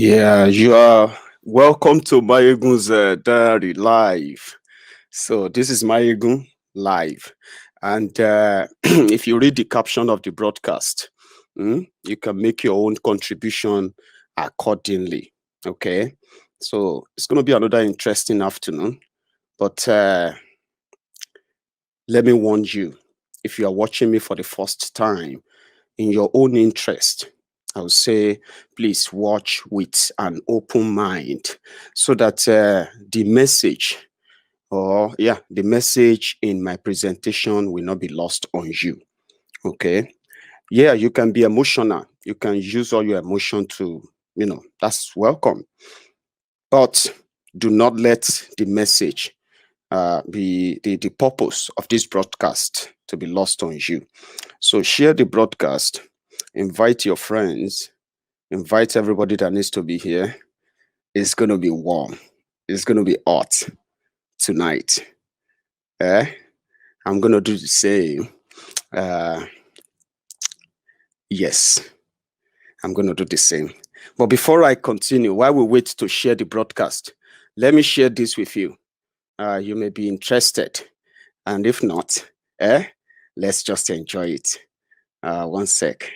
Yeah, you are welcome to Maiyegun's Diary Live. So this is Maiyegun Live, and if you read the caption of the broadcast, you can make your own contribution accordingly. Okay, so it's going to be another interesting afternoon, but let me warn you: if you are watching me for the first time, in your own interest, I would say please watch with an open mind so that the message the message in my presentation will not be lost on you. Okay. Yeah, you can be emotional. You can use all your emotion to, that's welcome. But do not let the message be the purpose of this broadcast to be lost on you. So share the broadcast, invite your friends, invite everybody that needs to be here. It's going to be warm. It's going to be hot tonight. Eh? I'm going to do the same. Uh, yes, I'm going to do the same. But before I continue, while we wait to share the broadcast, let me share this with you. You may be interested. And if not, let's just enjoy it. One sec.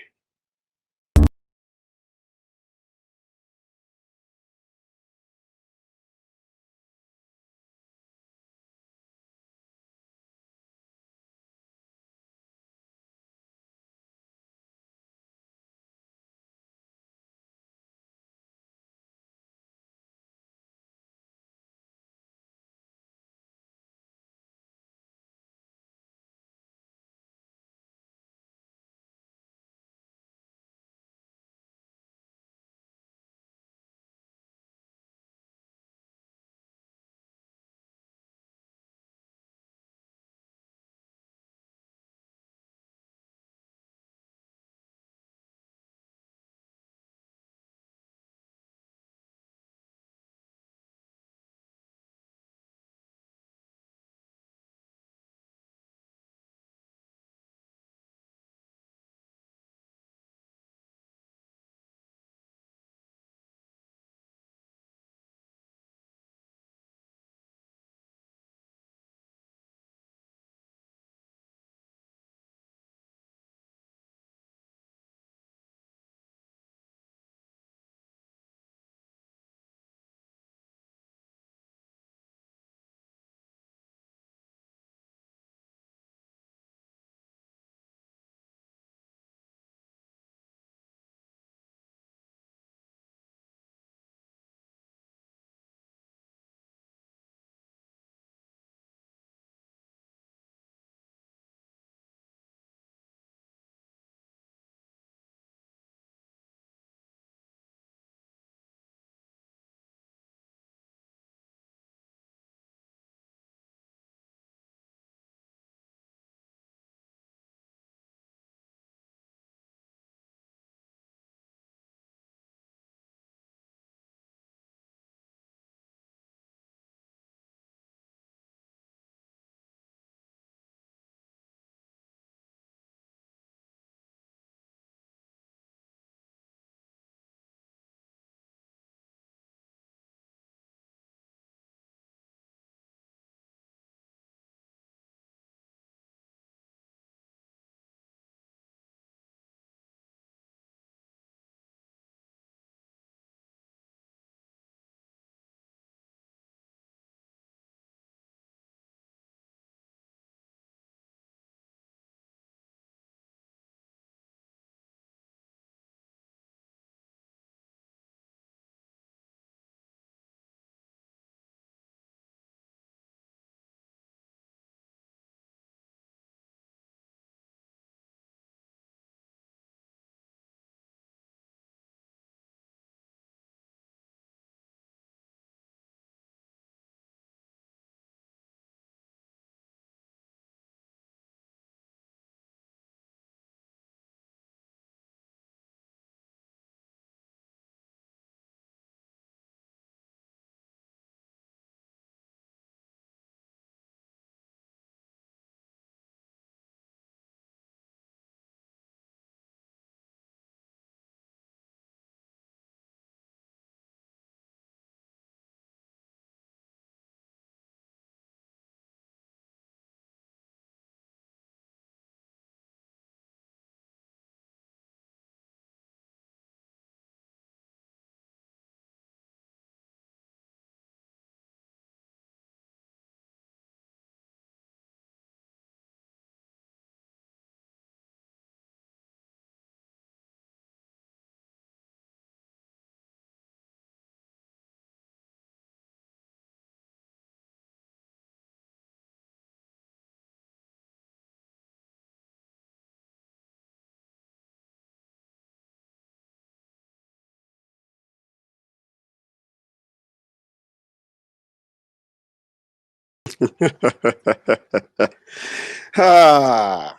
Ah,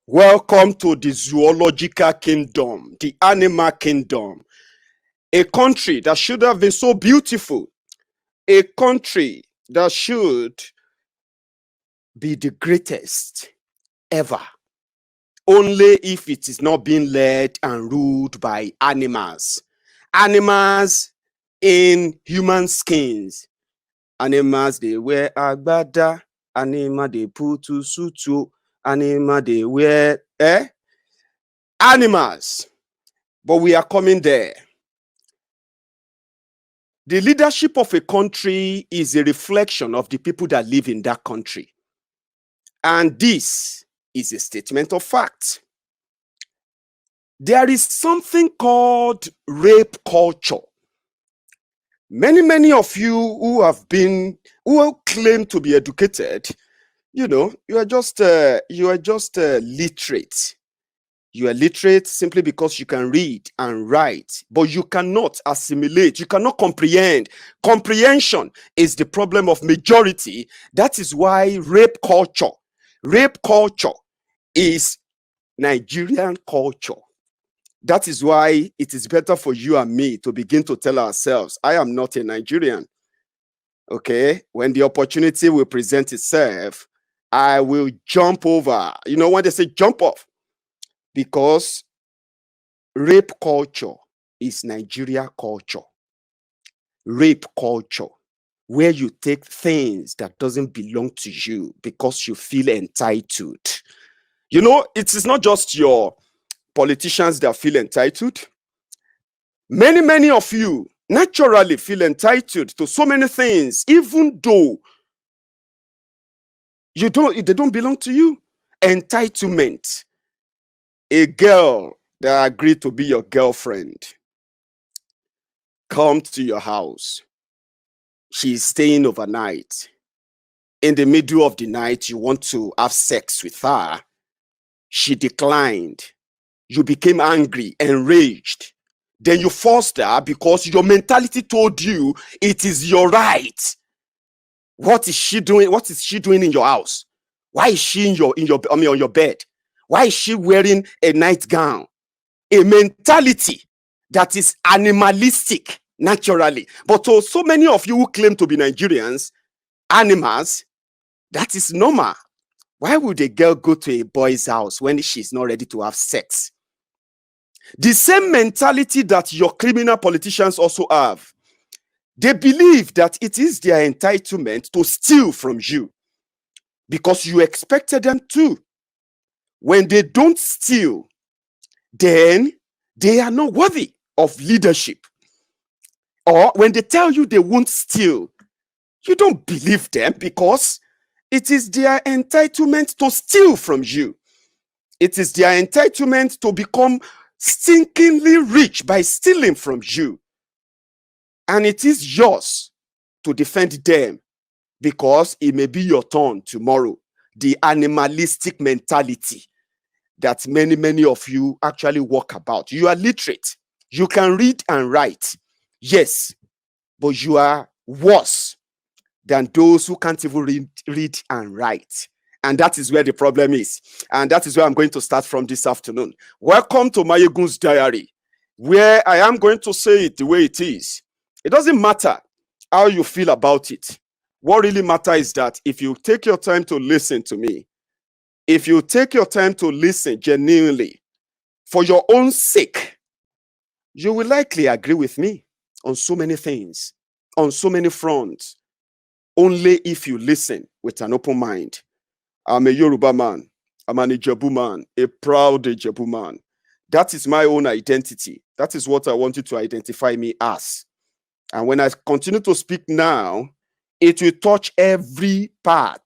welcome to the zoological kingdom, the animal kingdom, a country that should have been so beautiful, a country that should be the greatest ever, only if it is not being led and ruled by animals. Animals in human skins. Animals, they wear agbada. Animal, they put to suit. Animal, they wear animals. But we are coming there. The leadership of a country is a reflection of the people that live in that country. And this is a statement of fact. There is something called rape culture. Many of you who claim to be educated, you are just literate. You are literate simply because you can read and write, but you cannot assimilate. You cannot comprehend. Comprehension is the problem of majority. That is why rape culture is Nigerian culture. That is why it is better for you and me to begin to tell ourselves, I am not a Nigerian. Okay? When the opportunity will present itself, I will jump over. You know when they say jump off? Because rape culture is Nigeria culture. Rape culture, where you take things that doesn't belong to you because you feel entitled. You know, it is not just your politicians that feel entitled. Many of you naturally feel entitled to so many things, even though they don't belong to you. Entitlement. A girl that agreed to be your girlfriend come to your house. She's staying overnight. In the middle of the night, you want to have sex with her. She declined. You became angry, enraged. Then you forced her because your mentality told you it is your right. What is she doing? What is she doing in your house? Why is she on your bed? Why is she wearing a nightgown? A mentality that is animalistic naturally. But to so many of you who claim to be Nigerians, animals, that is normal. Why would a girl go to a boy's house when she's not ready to have sex? The same mentality that your criminal politicians also have. They believe that it is their entitlement to steal from you because you expected them to. When they don't steal, then they are not worthy of leadership. Or when they tell you they won't steal, you don't believe them because it is their entitlement to steal from you. It is their entitlement to become stinkingly rich by stealing from you. And it is yours to defend them because it may be your turn tomorrow. The animalistic mentality that many of you actually walk about. You are literate. You can read and write. Yes, but you are worse than those who can't even read and write. And that is where the problem is. And that is where I'm going to start from this afternoon. Welcome to Maiyegun's diary, where I am going to say it the way it is. It doesn't matter how you feel about it. What really matters is that if you take your time to listen to me, if you take your time to listen genuinely, for your own sake, you will likely agree with me on so many things, on so many fronts, only if you listen with an open mind. I'm a Yoruba man. I'm an Ijebu man, a proud Ijebu man. That is my own identity. That is what I want you to identify me as. And when I continue to speak now, it will touch every part,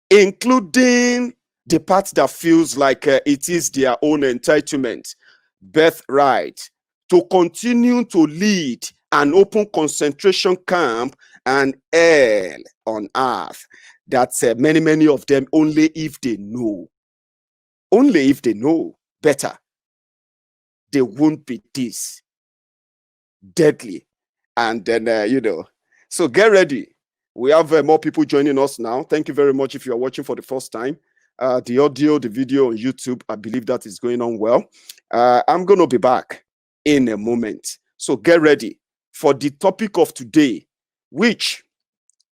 including the part that feels like it is their own entitlement, birthright, to continue to lead an open concentration camp and hell on earth. That's many of them, only if they know better, they won't be this deadly. And then, so get ready. We have more people joining us now. Thank you very much if you are watching for the first time. The audio, the video on YouTube, I believe that is going on well. I'm going to be back in a moment. So get ready for the topic of today, which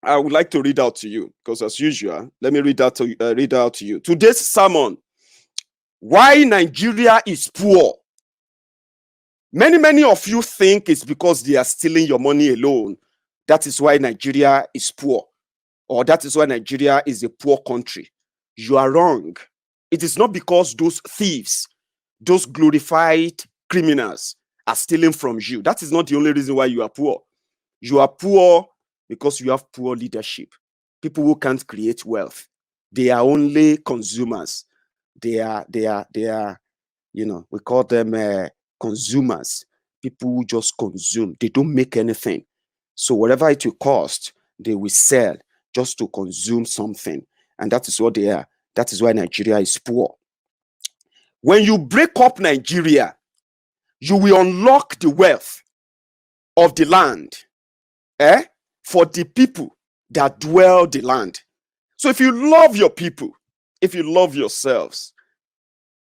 I would like to read out to you, because as usual, let me read out to you. Today's sermon: why Nigeria is poor. Many of you think it's because they are stealing your money alone. That is why Nigeria is poor, or that is why Nigeria is a poor country. You are wrong. It is not because those thieves, those glorified criminals are stealing from you. That is not the only reason why you are poor. You are poor because you have poor leadership. People who can't create wealth. They are only consumers. They are, we call them consumers. People who just consume. They don't make anything. So whatever it will cost, they will sell just to consume something. And that is what they are. That is why Nigeria is poor. When you break up Nigeria, you will unlock the wealth of the land for the people that dwell the land. So if you love your people, if you love yourselves,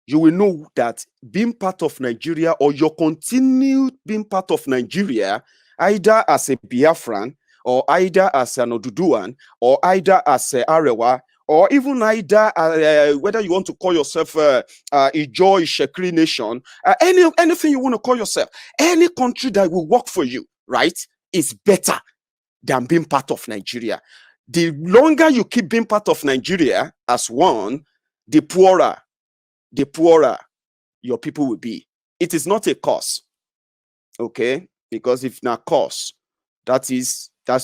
you will know that being part of Nigeria, or your continued being part of Nigeria, either as a Biafran, or either as an Oduduwan, or either as a Arewa, or even either whether you want to call yourself Ijo, Ishekri Nation, anything you want to call yourself, any country that will work for you, right, is better than being part of Nigeria. The longer you keep being part of Nigeria as one, the poorer your people will be. It is not a curse, okay? Because if not curse, that's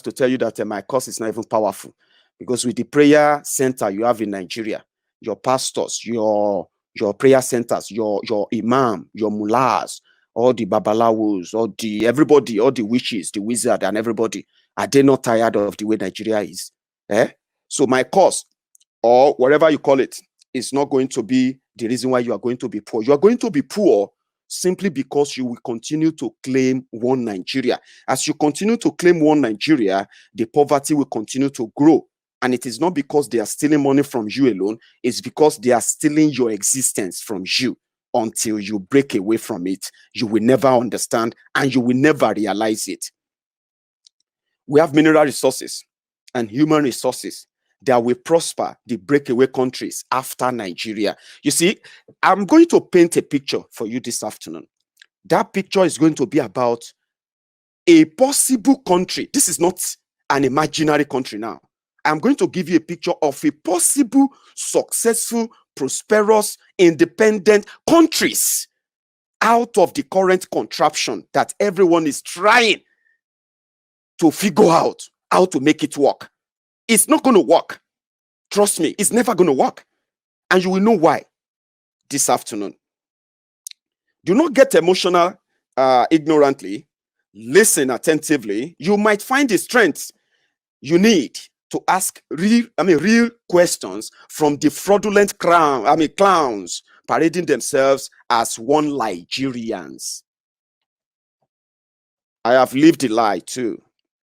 to tell you that my curse is not even powerful. Because with the prayer center you have in Nigeria, your pastors, your prayer centers, your imam, your mullahs, all the babalawos, all the witches, the wizard, and everybody, are they not tired of the way Nigeria is? So my curse, or whatever you call it, is not going to be the reason why you are going to be poor. You are going to be poor simply because you will continue to claim one Nigeria. As you continue to claim one Nigeria, the poverty will continue to grow. And it is not because they are stealing money from you alone. It's because they are stealing your existence from you. Until you break away from it, you will never understand and you will never realize it. We have mineral resources and human resources that will prosper the breakaway countries after Nigeria. You see, I'm going to paint a picture for you this afternoon. That picture is going to be about a possible country. This is not an imaginary country now. I'm going to give you a picture of a possible, successful, prosperous, independent countries out of the current contraption that everyone is trying to figure out how to make it work. It's not going to work. Trust me, it's never going to work. And you will know why this afternoon. Do not get emotional ignorantly. Listen attentively. You might find the strength you need to ask real questions from the fraudulent clowns parading themselves as one Nigerians. I have lived the lie too.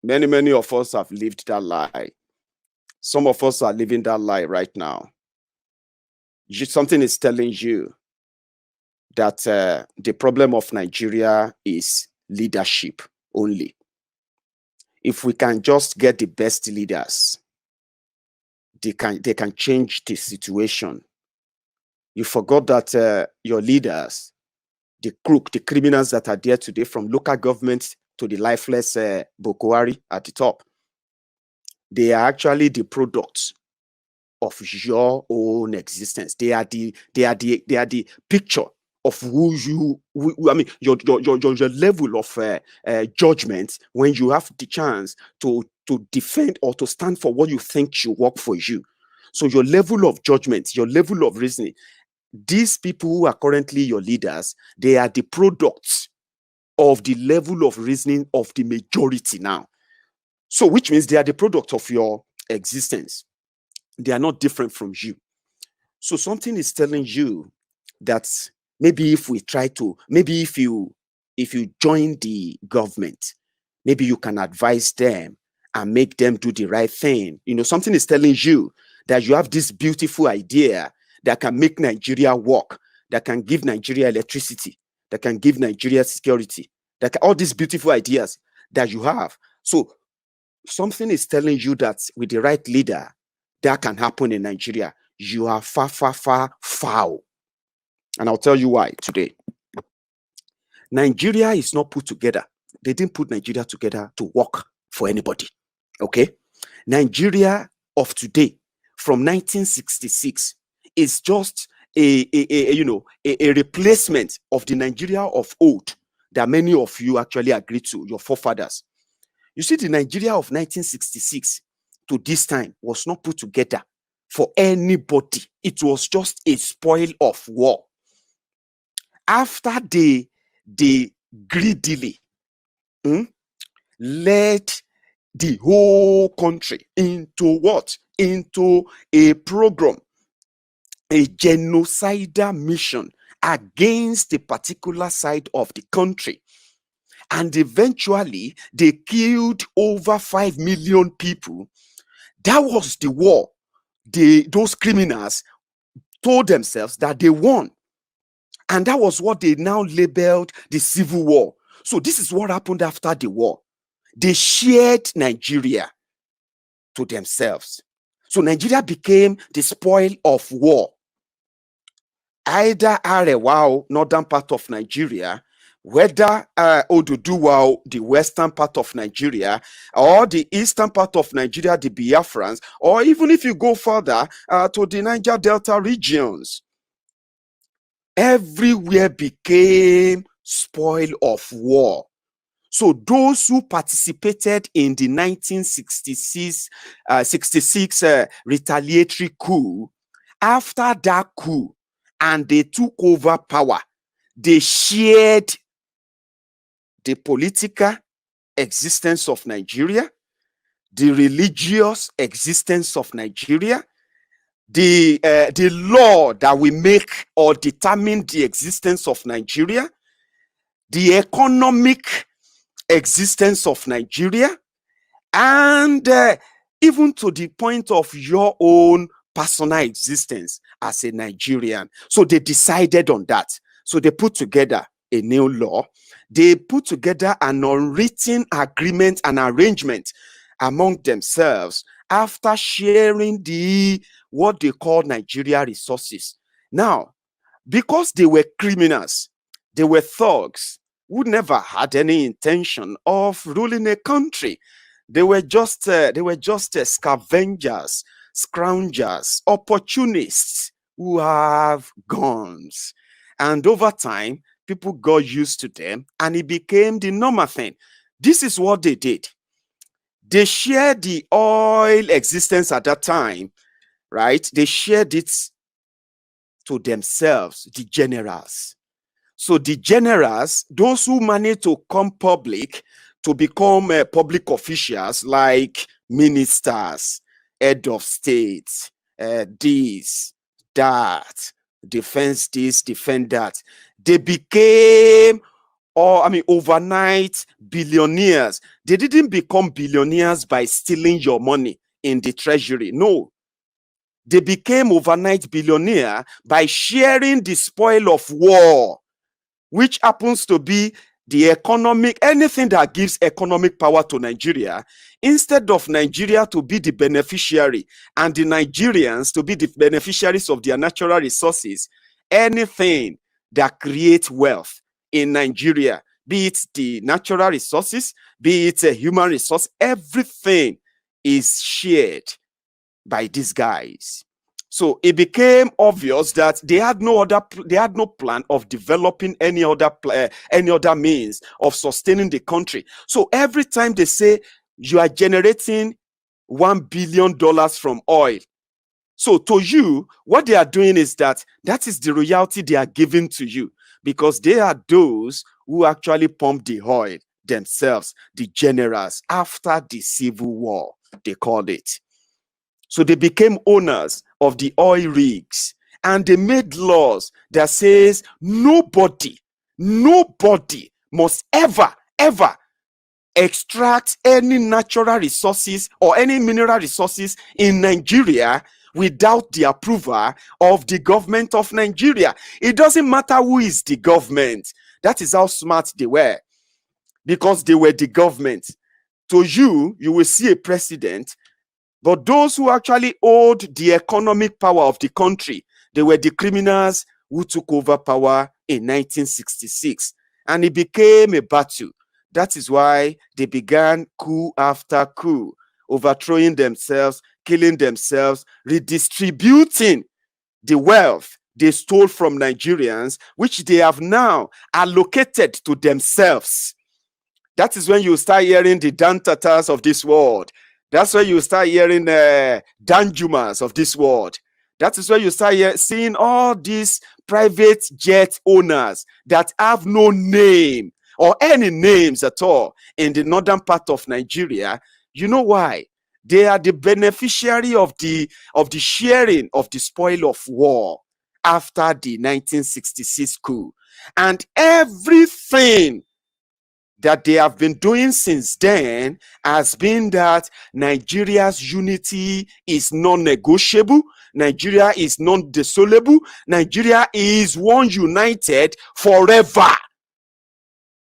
Many of us have lived that lie. Some of us are living that lie right now. Something is telling you that the problem of Nigeria is leadership only. If we can just get the best leaders, they can change the situation. You forgot that your leaders, the criminals that are there today, from local government to the lifeless Boko Haram at the top, they are actually the products of your own existence. They are the picture of your level of judgment when you have the chance to defend or to stand for what you think should work for you. So your level of judgment, your level of reasoning, these people who are currently your leaders, they are the products of the level of reasoning of the majority now. So which means they are the product of your existence. They are not different from you. So something is telling you that maybe if you join the government, maybe you can advise them and make them do the right thing. Something is telling you that you have this beautiful idea that can make Nigeria work, that can give Nigeria electricity, that can give Nigeria security, all these beautiful ideas that you have. So something is telling you that with the right leader, that can happen in Nigeria. You are far, far, far foul. And I'll tell you why today. Nigeria is not put together. They didn't put Nigeria together to work for anybody. Okay? Nigeria of today, from 1966, is just a replacement of the Nigeria of old that many of you actually agree to, your forefathers. You see, the Nigeria of 1966 to this time was not put together for anybody. It was just a spoil of war. After they greedily led the whole country into what? Into a program, a genocidal mission against a particular side of the country. And eventually, they killed over 5 million people. That was the war. Those criminals told themselves that they won. And that was what they now labeled the Civil War. So this is what happened after the war. They shared Nigeria to themselves. So Nigeria became the spoil of war. Either Arewa, northern part of Nigeria, whether Oduduwa, the western part of Nigeria, or the eastern part of Nigeria, the Biafrans, or even if you go further to the Niger Delta regions, everywhere became spoil of war. So those who participated in the 1966 retaliatory coup, after that coup, and they took over power, they shared the political existence of Nigeria, the religious existence of Nigeria, the law that will make or determine the existence of Nigeria, the economic existence of Nigeria, and even to the point of your own personal existence as a Nigerian. So they decided on that. So they put together a new law. They put together an unwritten agreement and arrangement among themselves after sharing what they call Nigeria resources. Now, because they were criminals, they were thugs who never had any intention of ruling a country. They were just scavengers, scroungers, opportunists who have guns. And over time, people got used to them and it became the normal thing. This is what they did. They shared the oil existence at that time, right? They shared it to themselves, the generals. So the generals, those who managed to come public, to become public officials like ministers, head of state, this, that, defense this, defend that. They became, overnight billionaires. They didn't become billionaires by stealing your money in the treasury. No. They became overnight billionaire by sharing the spoil of war, which happens to be the economic, anything that gives economic power to Nigeria, instead of Nigeria to be the beneficiary and the Nigerians to be the beneficiaries of their natural resources, anything that creates wealth in Nigeria, be it the natural resources, be it a human resource, everything is shared by these guys. So it became obvious that they had no plan of developing any other means of sustaining the country. So every time they say you are generating $1 billion from oil, so to you, what they are doing is that is the royalty they are giving to you, because they are those who actually pump the oil themselves, the generals, after the Civil War, they called it. So they became owners of the oil rigs, and they made laws that says nobody must ever extract any natural resources or any mineral resources in Nigeria without the approval of the government of Nigeria. It doesn't matter who is the government. That is how smart they were, because they were the government. To you, you will see a president, but those who actually hold the economic power of the country, they were the criminals who took over power in 1966. And it became a battle. That is why they began coup after coup, overthrowing themselves, killing themselves, redistributing the wealth they stole from Nigerians, which they have now allocated to themselves. That is when you start hearing the Dan Tatars of this world. That's when you start hearing Danjumas of this world. That is when you start seeing all these private jet owners that have no name or any names at all in the northern part of Nigeria. You know why? They are the beneficiary of the sharing of the spoil of war after the 1966 coup. And everything that they have been doing since then has been that Nigeria's unity is non-negotiable. Nigeria is non-dissoluble. Nigeria is one united forever.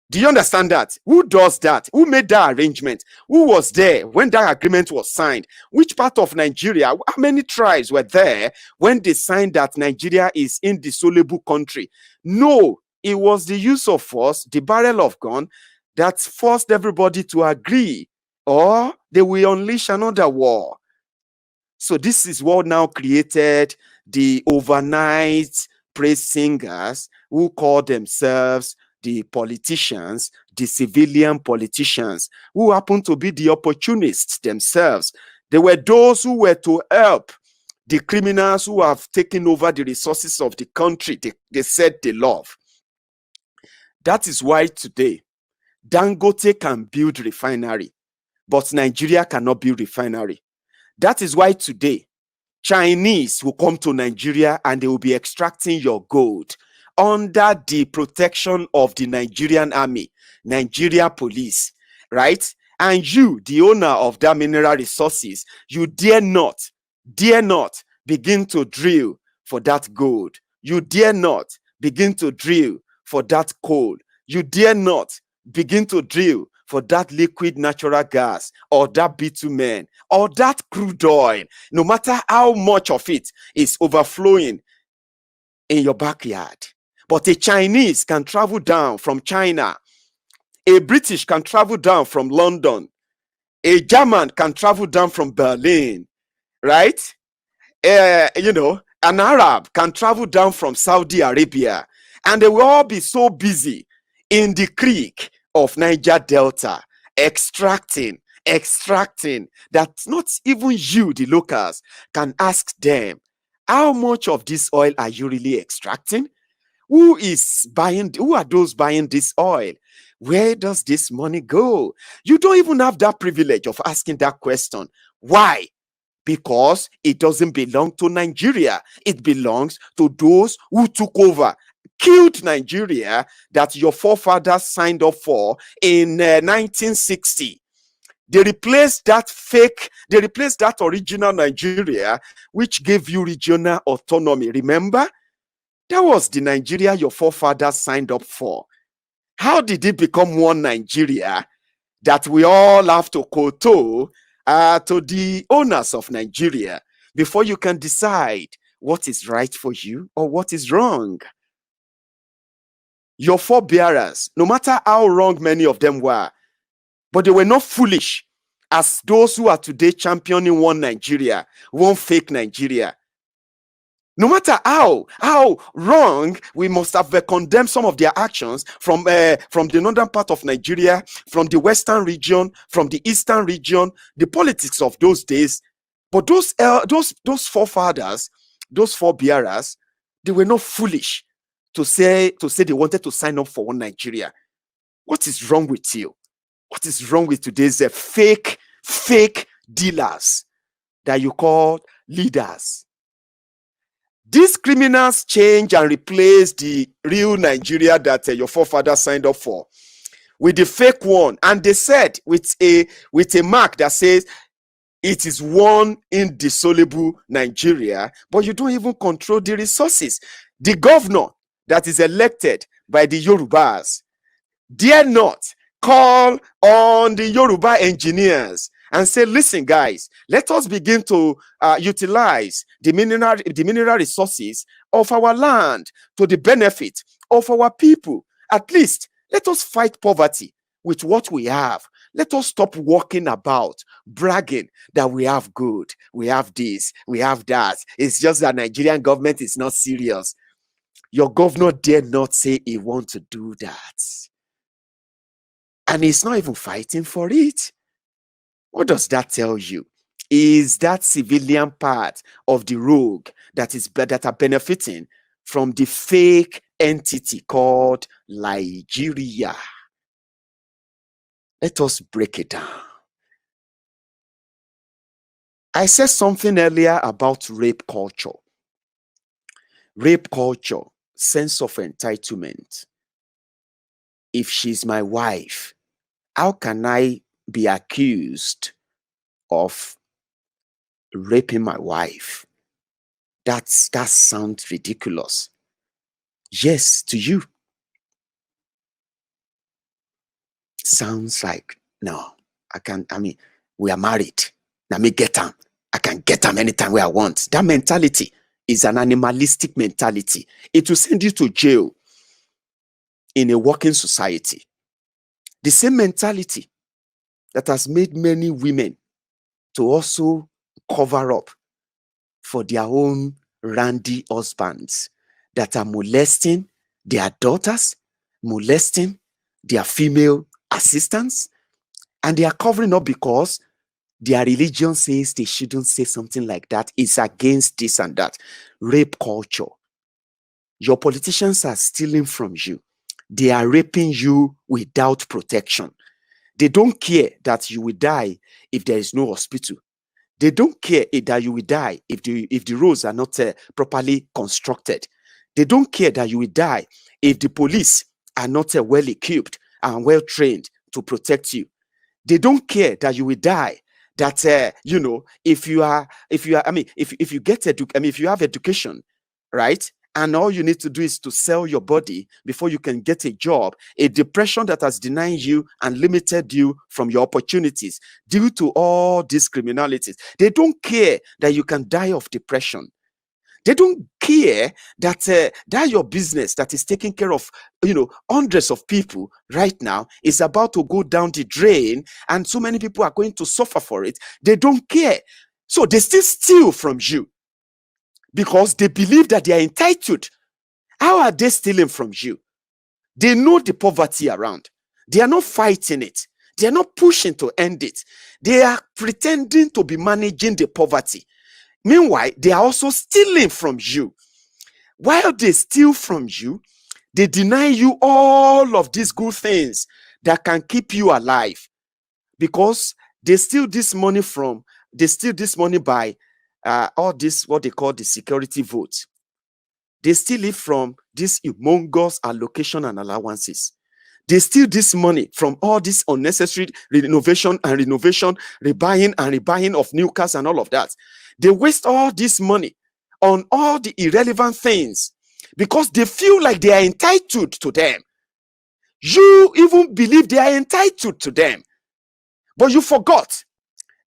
Do you understand that? Who does that? Who made that arrangement? Who was there when that agreement was signed? Which part of Nigeria? How many tribes were there when they signed that Nigeria is indissoluble country? No, it was the use of force, the barrel of gun, that forced everybody to agree, or they will unleash another war. So this is what now created the overnight praise singers who call themselves the politicians, the civilian politicians, who happen to be the opportunists themselves. They were those who were to help the criminals who have taken over the resources of the country they said they love. That is why today Dangote can build refinery, but Nigeria cannot build refinery. That is why today Chinese will come to Nigeria and they will be extracting your gold under the protection of the Nigerian army, Nigeria police, right? And you, the owner of that mineral resources, you dare not begin to drill for that gold. You dare not begin to drill for that coal. You dare not begin to drill for that liquid natural gas or that bitumen or that crude oil, no matter how much of it is overflowing in your backyard. But a Chinese can travel down from China. A British can travel down from London. A German can travel down from Berlin, right? An Arab can travel down from Saudi Arabia, and they will all be so busy in the creek of Niger Delta, extracting, that not even you, the locals, can ask them, how much of this oil are you really extracting? Who are those buying this oil? Where does this money go? You don't even have that privilege of asking that question. Why? Because it doesn't belong to Nigeria. It belongs to those who took over, killed Nigeria, that your forefathers signed up for in 1960. They replaced that original Nigeria, which gave you regional autonomy. Remember? That was the Nigeria your forefathers signed up for. How did it become one Nigeria that we all have to kowtow to the owners of Nigeria before you can decide what is right for you or what is wrong? Your forebearers, no matter how wrong many of them were, but they were not foolish as those who are today championing one Nigeria, one fake Nigeria. No matter how wrong, we must have condemned some of their actions from the northern part of Nigeria, from the western region, from the eastern region, the politics of those days. But those forefathers, those forebearers, they were not foolish to say they wanted to sign up for one Nigeria. What is wrong with you? What is wrong with today's fake dealers that you call leaders? These criminals change and replace the real Nigeria that your forefathers signed up for with the fake one, and they said with a mark that says it is one indissoluble Nigeria, but you don't even control the resources. The governor that is elected by the Yorubas dare not call on the Yoruba engineers and say, listen, guys, let us begin to utilize the mineral resources of our land to the benefit of our people. At least let us fight poverty with what we have. Let us stop walking about bragging that we have good, we have this, we have that. It's just that Nigerian government is not serious. Your governor dare not say he wants to do that. And he's not even fighting for it. What does that tell you? Is that civilian part of the rogue that are benefiting from the fake entity called Nigeria? Let us break it down. I said something earlier about rape culture. Rape culture, sense of entitlement. If she's my wife, how can I be accused of raping my wife? That sounds ridiculous. Yes, to you. Sounds like, no, I can't. I mean, we are married. Let me get them. I can get them anytime where I want. That mentality is an animalistic mentality. It will send you to jail in a working society. The same mentality that has made many women to also cover up for their own randy husbands that are molesting their daughters, molesting their female assistants, and they are covering up because their religion says they shouldn't say something like that. It's against this and that. Rape culture. Your politicians are stealing from you. They are raping you without protection. They don't care that you will die if there is no hospital. They don't care that you will die if the roads are not properly constructed. They don't care that you will die if the police are not well equipped and well trained to protect you. They don't care that you will die. That if you have education, right? And all you need to do is to sell your body before you can get a job, a depression that has denied you and limited you from your opportunities due to all these criminalities. They don't care that you can die of depression. They don't care that that your business that is taking care of hundreds of people right now is about to go down the drain, and so many people are going to suffer for it. They don't care. So they still steal from you because they believe that they are entitled. How are they stealing from you? They know the poverty around. They are not fighting it. They are not pushing to end it. They are pretending to be managing the poverty. Meanwhile, they are also stealing from you. While they steal from you, they deny you all of these good things that can keep you alive, because they steal this money by all this, what they call the security vote. They steal it from this humongous allocation and allowances. They steal this money from all this unnecessary renovation, rebuying and rebuying of new cars and all of that. They waste all this money on all the irrelevant things because they feel like they are entitled to them. You even believe they are entitled to them. But you forgot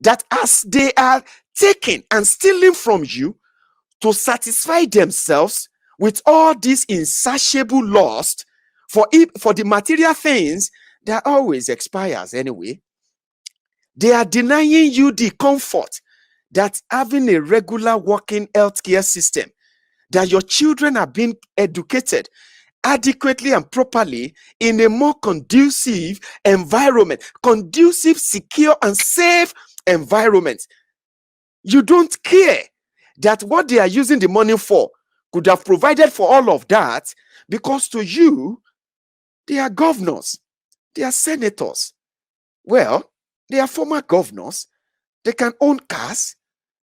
that as they are taking and stealing from you to satisfy themselves with all this insatiable lust for the material things that always expires anyway, they are denying you the comfort that having a regular working healthcare system, that your children are being educated adequately and properly in a more conducive environment, conducive, secure, and safe environment. You don't care that what they are using the money for could have provided for all of that, because to you, they are governors, they are senators. Well, they are former governors. They can own cars,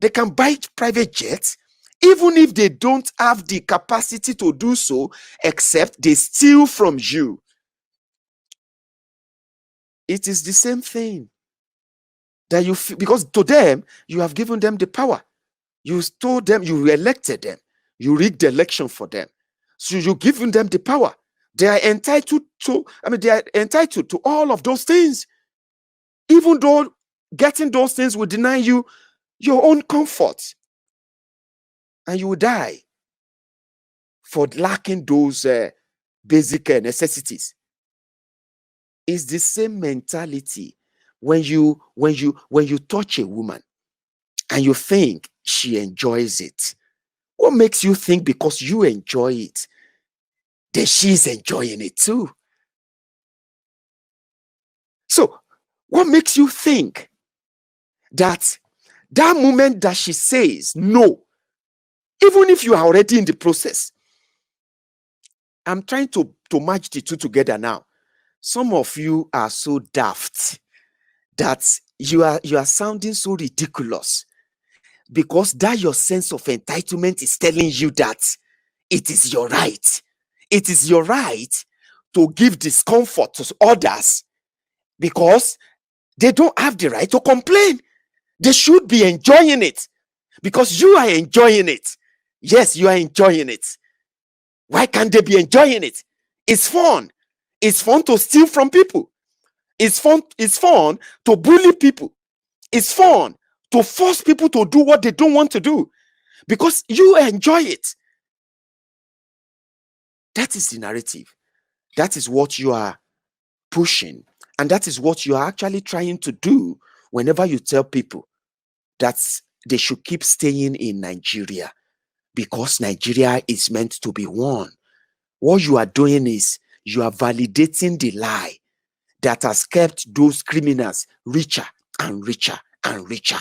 they can buy private jets, even if they don't have the capacity to do so, except they steal from you. It is the same thing that you feel, because to them, you have given them the power. You told them, you elected them, you rigged the election for them. So you've given them the power. They are entitled to, they are entitled to all of those things. Even though getting those things will deny you your own comfort. And you will die for lacking those basic necessities. It's the same mentality when you touch a woman and you think she enjoys it. What makes you think because you enjoy it that she's enjoying it too? So what makes you think that moment that she says no, even if you are already in the process? I'm trying to match the two together now. Some of you are so daft that you are sounding so ridiculous, because that your sense of entitlement is telling you that it is your right. It is your right to give discomfort to others, because they don't have the right to complain. They should be enjoying it because you are enjoying it. Yes, you are enjoying it. Why can't they be enjoying it? It's fun. It's fun to steal from people. It's fun to bully people. It's fun to force people to do what they don't want to do because you enjoy it. That is the narrative. That is what you are pushing. And that is what you are actually trying to do whenever you tell people that they should keep staying in Nigeria because Nigeria is meant to be won. What you are doing is you are validating the lie that has kept those criminals richer and richer and richer.